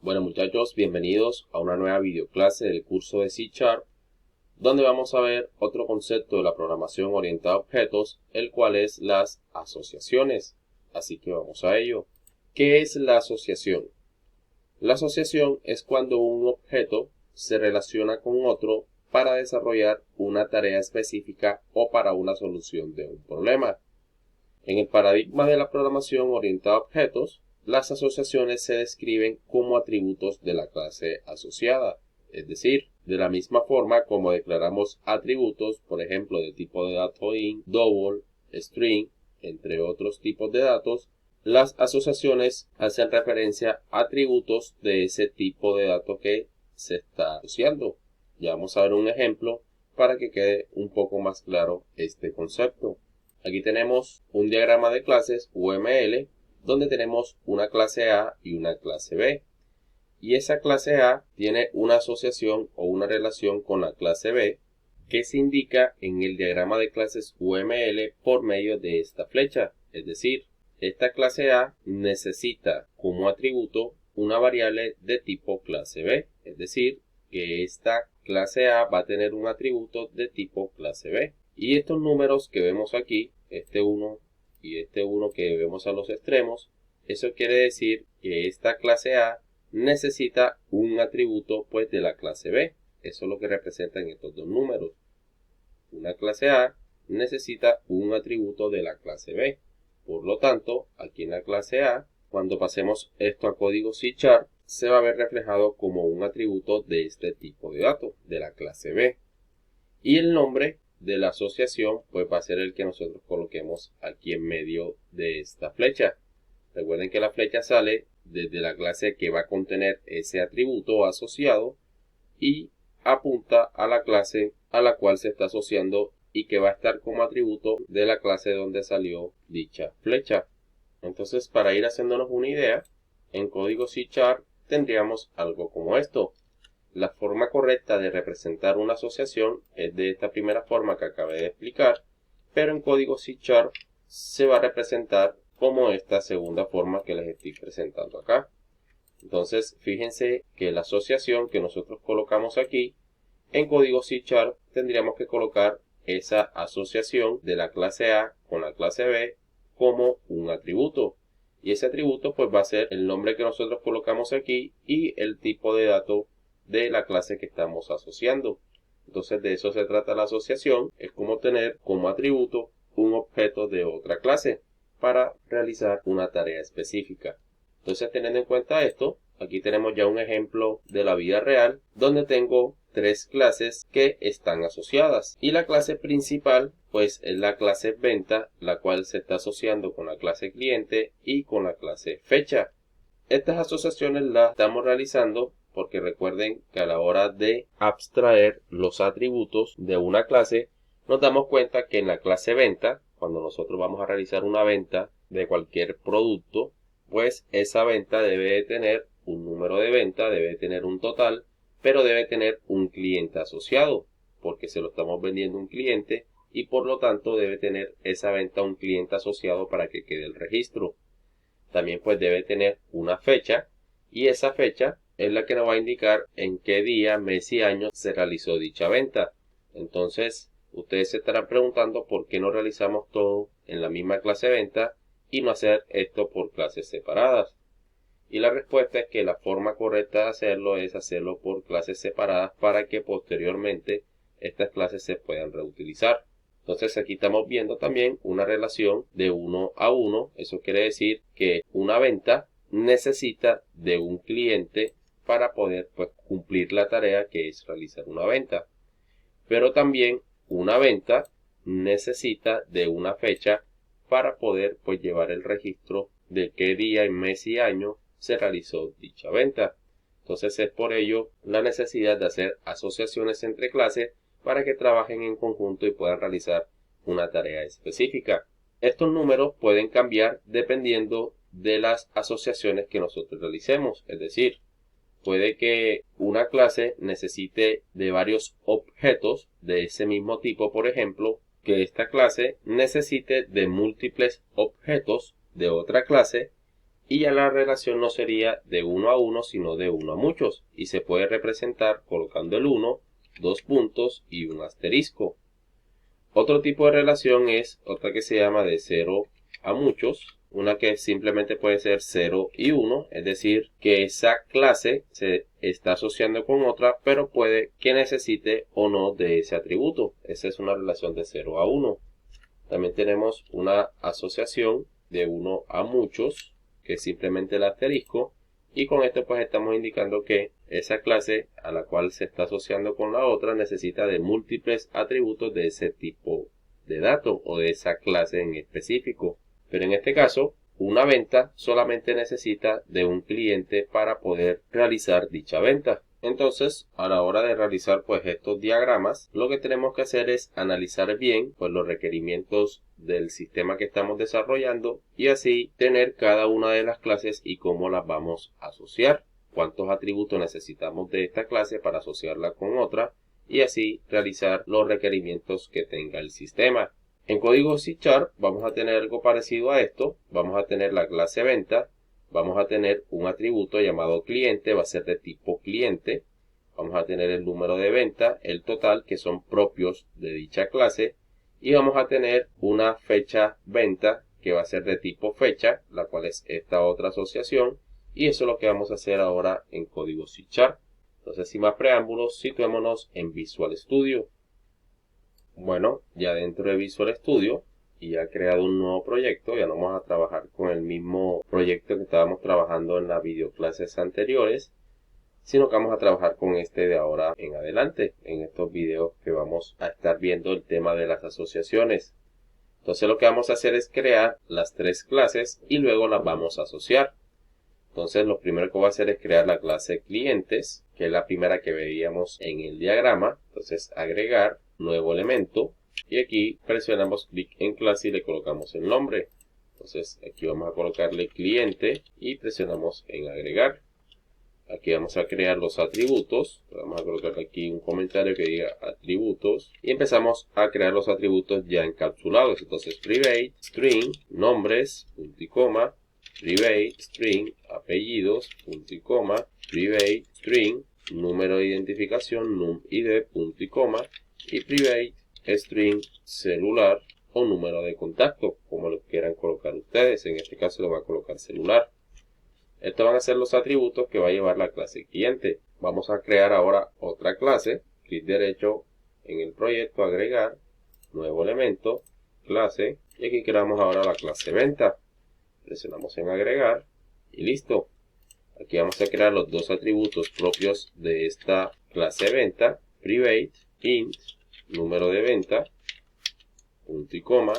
Bueno muchachos, bienvenidos a una nueva videoclase del curso de C#, donde vamos a ver otro concepto de la programación orientada a objetos, el cual es las asociaciones. Así que vamos a ello. ¿Qué es la asociación? La asociación es cuando un objeto se relaciona con otro para desarrollar una tarea específica o para una solución de un problema. En el paradigma de la programación orientada a objetos, las asociaciones se describen como atributos de la clase asociada, es decir, de la misma forma como declaramos atributos, por ejemplo, de tipo de dato int, double, string, entre otros tipos de datos, las asociaciones hacen referencia a atributos de ese tipo de dato que se está asociando. Ya vamos a ver un ejemplo para que quede un poco más claro este concepto. Aquí tenemos un diagrama de clases UML donde tenemos una clase A y una clase B. Y esa clase A tiene una asociación o una relación con la clase B que se indica en el diagrama de clases UML por medio de esta flecha. Es decir, esta clase A necesita como atributo una variable de tipo clase B. Es decir, que esta clase A va a tener un atributo de tipo clase B. Y estos números que vemos aquí, este 1 y este 1 que vemos a los extremos, eso quiere decir que esta clase A necesita un atributo pues de la clase B. Eso es lo que representan estos dos números. Una clase A necesita un atributo de la clase B. Por lo tanto, aquí en la clase A, cuando pasemos esto a código C#, se va a ver reflejado como un atributo de este tipo de dato, de la clase B. Y el nombre de la asociación pues va a ser el que nosotros coloquemos aquí en medio de esta flecha. Recuerden que la flecha sale desde la clase que va a contener ese atributo asociado y apunta a la clase a la cual se está asociando y que va a estar como atributo de la clase donde salió dicha flecha. Entonces, para ir haciéndonos una idea, en código C# tendríamos algo como esto. La forma correcta de representar una asociación es de esta primera forma que acabé de explicar, pero en código C# se va a representar como esta segunda forma que les estoy presentando acá. Entonces, fíjense que la asociación que nosotros colocamos aquí, en código C# tendríamos que colocar esa asociación de la clase A con la clase B como un atributo. Y ese atributo pues va a ser el nombre que nosotros colocamos aquí y el tipo de dato de la clase que estamos asociando. Entonces de eso se trata la asociación, es como tener como atributo un objeto de otra clase para realizar una tarea específica. Entonces, teniendo en cuenta esto, aquí tenemos ya un ejemplo de la vida real donde tengo tres clases que están asociadas. Y la clase principal, pues, es la clase venta, la cual se está asociando con la clase cliente y con la clase fecha. Estas asociaciones las estamos realizando porque recuerden que a la hora de abstraer los atributos de una clase, nos damos cuenta que en la clase venta, cuando nosotros vamos a realizar una venta de cualquier producto, pues esa venta debe de tener un número de venta, debe de tener un total, pero debe tener un cliente asociado, porque se lo estamos vendiendo a un cliente y por lo tanto debe tener esa venta un cliente asociado para que quede el registro. También pues debe tener una fecha y esa fecha es la que nos va a indicar en qué día, mes y año se realizó dicha venta. Entonces ustedes se estarán preguntando por qué no realizamos todo en la misma clase venta y no hacer esto por clases separadas. Y la respuesta es que la forma correcta de hacerlo es hacerlo por clases separadas para que posteriormente estas clases se puedan reutilizar. Entonces aquí estamos viendo también una relación de 1 a 1. Eso quiere decir que una venta necesita de un cliente para poder pues, cumplir la tarea que es realizar una venta. Pero también una venta necesita de una fecha para poder pues, llevar el registro de qué día, mes y año se realizó dicha venta. Entonces es por ello la necesidad de hacer asociaciones entre clases para que trabajen en conjunto y puedan realizar una tarea específica. Estos números pueden cambiar dependiendo de las asociaciones que nosotros realicemos, es decir, puede que una clase necesite de varios objetos de ese mismo tipo, por ejemplo, que esta clase necesite de múltiples objetos de otra clase y ya la relación no sería de 1 a 1, sino de 1 a muchos, y se puede representar colocando el 1, dos puntos y un asterisco. Otro tipo de relación es otra que se llama de 0 a muchos, una que simplemente puede ser 0 y 1, es decir, que esa clase se está asociando con otra, pero puede que necesite o no de ese atributo. Esa es una relación de 0 a 1. También tenemos una asociación de 1 a muchos, que es simplemente el asterisco, y con esto pues estamos indicando que esa clase a la cual se está asociando con la otra necesita de múltiples atributos de ese tipo de dato o de esa clase en específico. Pero en este caso, una venta solamente necesita de un cliente para poder realizar dicha venta. Entonces, a la hora de realizar pues estos diagramas, lo que tenemos que hacer es analizar bien pues los requerimientos del sistema que estamos desarrollando y así tener cada una de las clases y cómo las vamos a asociar, cuántos atributos necesitamos de esta clase para asociarla con otra y así realizar los requerimientos que tenga el sistema. En código C# vamos a tener algo parecido a esto. Vamos a tener la clase venta, vamos a tener un atributo llamado cliente, va a ser de tipo cliente. Vamos a tener el número de venta, el total, que son propios de dicha clase. Y vamos a tener una fecha venta, que va a ser de tipo fecha, la cual es esta otra asociación. Y eso es lo que vamos a hacer ahora en código C#. Entonces, sin más preámbulos, situémonos en Visual Studio. Bueno, ya dentro de Visual Studio y ya he creado un nuevo proyecto, ya no vamos a trabajar con el mismo proyecto que estábamos trabajando en las videoclases anteriores, sino que vamos a trabajar con este de ahora en adelante, en estos videos que vamos a estar viendo el tema de las asociaciones. Entonces lo que vamos a hacer es crear las tres clases y luego las vamos a asociar. Entonces lo primero que voy a hacer es crear la clase clientes, que es la primera que veíamos en el diagrama. Entonces agregar, nuevo elemento, y aquí presionamos clic en clase y le colocamos el nombre. Entonces aquí vamos a colocarle cliente y presionamos en agregar. Aquí vamos a crear los atributos. Vamos a colocar aquí un comentario que diga atributos y empezamos a crear los atributos ya encapsulados. Entonces private, string, nombres, punto y coma, private, string, apellidos, punto y coma, private, string, número de identificación, num-id, punto y coma, y private, string, celular o número de contacto, como lo quieran colocar ustedes. En este caso lo voy a colocar celular. Estos van a ser los atributos que va a llevar la clase cliente. Vamos a crear ahora otra clase. Clic derecho en el proyecto, agregar, nuevo elemento, clase, y aquí creamos ahora la clase venta. Presionamos en agregar y listo. Aquí vamos a crear los dos atributos propios de esta clase venta, private, int, número de venta, punto y coma,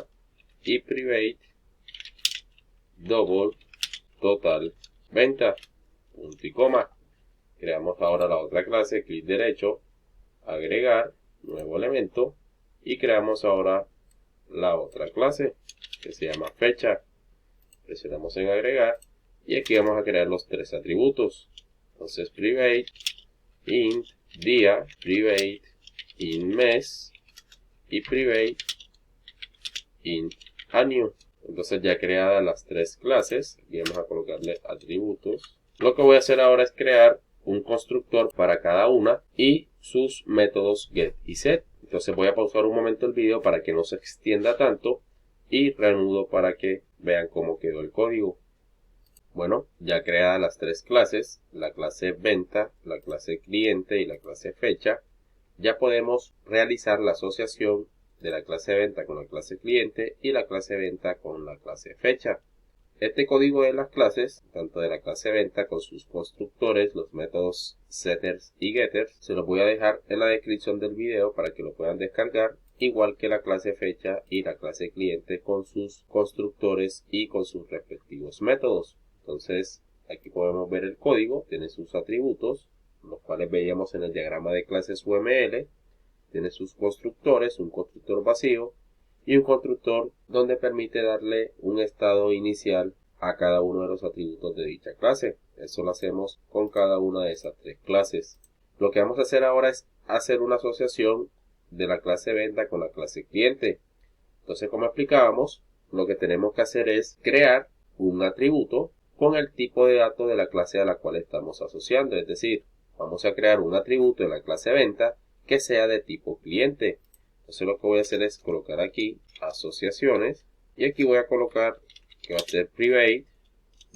y private, double, total, venta, punto y coma. Creamos ahora la otra clase, clic derecho, agregar, nuevo elemento, y creamos ahora la otra clase que se llama fecha. Presionamos en agregar y aquí vamos a crear los tres atributos. Entonces private, int, día, private, int, mes, y private, int, año. Entonces ya creadas las tres clases, aquí vamos a colocarle atributos. Lo que voy a hacer ahora es crear un constructor para cada una y sus métodos get y set. Entonces voy a pausar un momento el video para que no se extienda tanto y reanudo para que vean cómo quedó el código. Bueno, ya creadas las tres clases, la clase venta, la clase cliente y la clase fecha, ya podemos realizar la asociación de la clase venta con la clase cliente y la clase venta con la clase fecha. Este código de las clases, tanto de la clase venta con sus constructores, los métodos setters y getters, se los voy a dejar en la descripción del video para que lo puedan descargar, igual que la clase fecha y la clase cliente con sus constructores y con sus respectivos métodos. Entonces, aquí podemos ver el código, tiene sus atributos, los cuales veíamos en el diagrama de clases UML, tiene sus constructores, un constructor vacío y un constructor donde permite darle un estado inicial a cada uno de los atributos de dicha clase. Eso lo hacemos con cada una de esas tres clases. Lo que vamos a hacer ahora es hacer una asociación de la clase venta con la clase cliente. Entonces, como explicábamos, lo que tenemos que hacer es crear un atributo con el tipo de datos de la clase a la cual estamos asociando. Es decir, vamos a crear un atributo de la clase venta que sea de tipo cliente. Entonces lo que voy a hacer es colocar aquí asociaciones y aquí voy a colocar que va a ser private,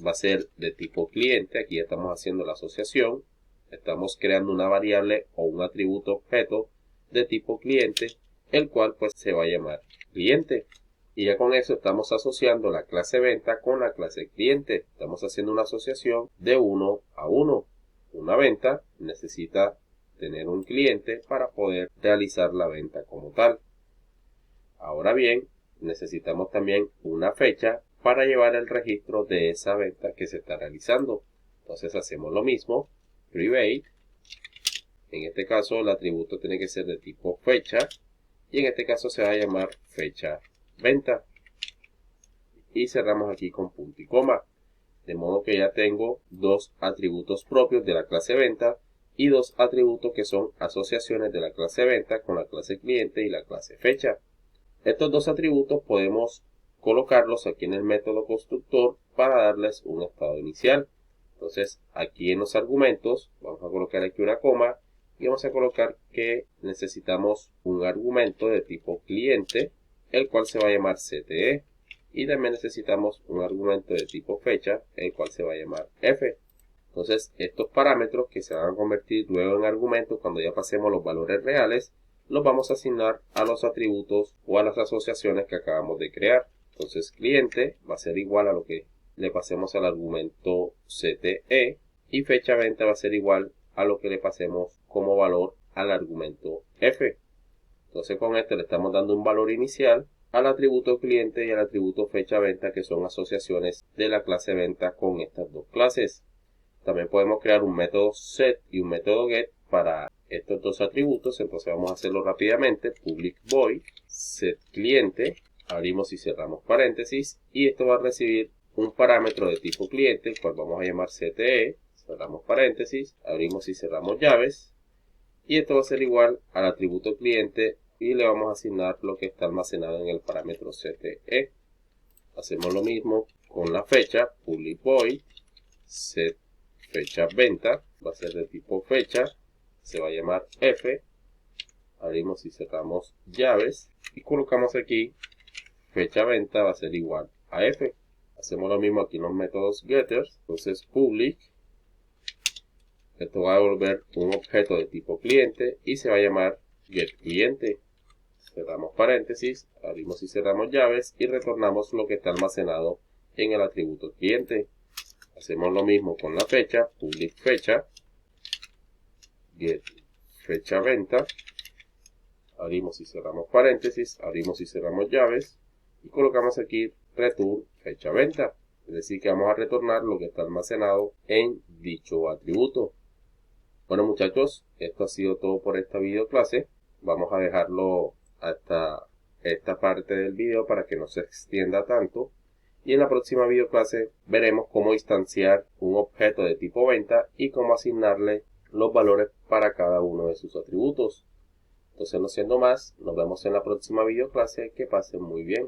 va a ser de tipo cliente. Aquí ya estamos haciendo la asociación, estamos creando una variable o un atributo objeto de tipo cliente, el cual pues se va a llamar cliente. Y ya con eso estamos asociando la clase venta con la clase cliente. Estamos haciendo una asociación de 1 a 1. Una venta necesita tener un cliente para poder realizar la venta como tal. Ahora bien, necesitamos también una fecha para llevar el registro de esa venta que se está realizando. Entonces hacemos lo mismo, private. En este caso el atributo tiene que ser de tipo fecha y en este caso se va a llamar fecha venta. Y cerramos aquí con punto y coma. De modo que ya tengo dos atributos propios de la clase venta y dos atributos que son asociaciones de la clase venta con la clase cliente y la clase fecha. Estos dos atributos podemos colocarlos aquí en el método constructor para darles un estado inicial. Entonces aquí en los argumentos vamos a colocar aquí una coma y vamos a colocar que necesitamos un argumento de tipo cliente, el cual se va a llamar CTE. Y también necesitamos un argumento de tipo fecha, el cual se va a llamar F. Entonces, estos parámetros que se van a convertir luego en argumentos cuando ya pasemos los valores reales, los vamos a asignar a los atributos o a las asociaciones que acabamos de crear. Entonces, cliente va a ser igual a lo que le pasemos al argumento CTE y fecha venta va a ser igual a lo que le pasemos como valor al argumento F. Entonces, con esto le estamos dando un valor inicial al atributo cliente y al atributo fecha venta, que son asociaciones de la clase venta con estas dos clases. También podemos crear un método set y un método get para estos dos atributos. Entonces vamos a hacerlo rápidamente. Public void set cliente, abrimos y cerramos paréntesis, y esto va a recibir un parámetro de tipo cliente, el cual vamos a llamar CTE, cerramos paréntesis, abrimos y cerramos llaves, y esto va a ser igual al atributo cliente y le vamos a asignar lo que está almacenado en el parámetro CTE. Hacemos lo mismo con la fecha, public void set fecha venta, va a ser de tipo fecha, se va a llamar F, abrimos y cerramos llaves y colocamos aquí fecha venta va a ser igual a F. Hacemos lo mismo aquí en los métodos getters, entonces public, esto va a devolver un objeto de tipo cliente y se va a llamar getCliente. Cerramos paréntesis, abrimos y cerramos llaves y retornamos lo que está almacenado en el atributo cliente. Hacemos lo mismo con la fecha, public fecha, get fecha venta, abrimos y cerramos paréntesis, abrimos y cerramos llaves y colocamos aquí return fecha venta. Es decir que vamos a retornar lo que está almacenado en dicho atributo. Bueno muchachos, esto ha sido todo por esta video clase. Vamos a dejarlo hasta esta parte del video para que no se extienda tanto. Y en la próxima video clase veremos cómo instanciar un objeto de tipo venta y cómo asignarle los valores para cada uno de sus atributos. Entonces no siendo más, nos vemos en la próxima video clase. Que pasen muy bien.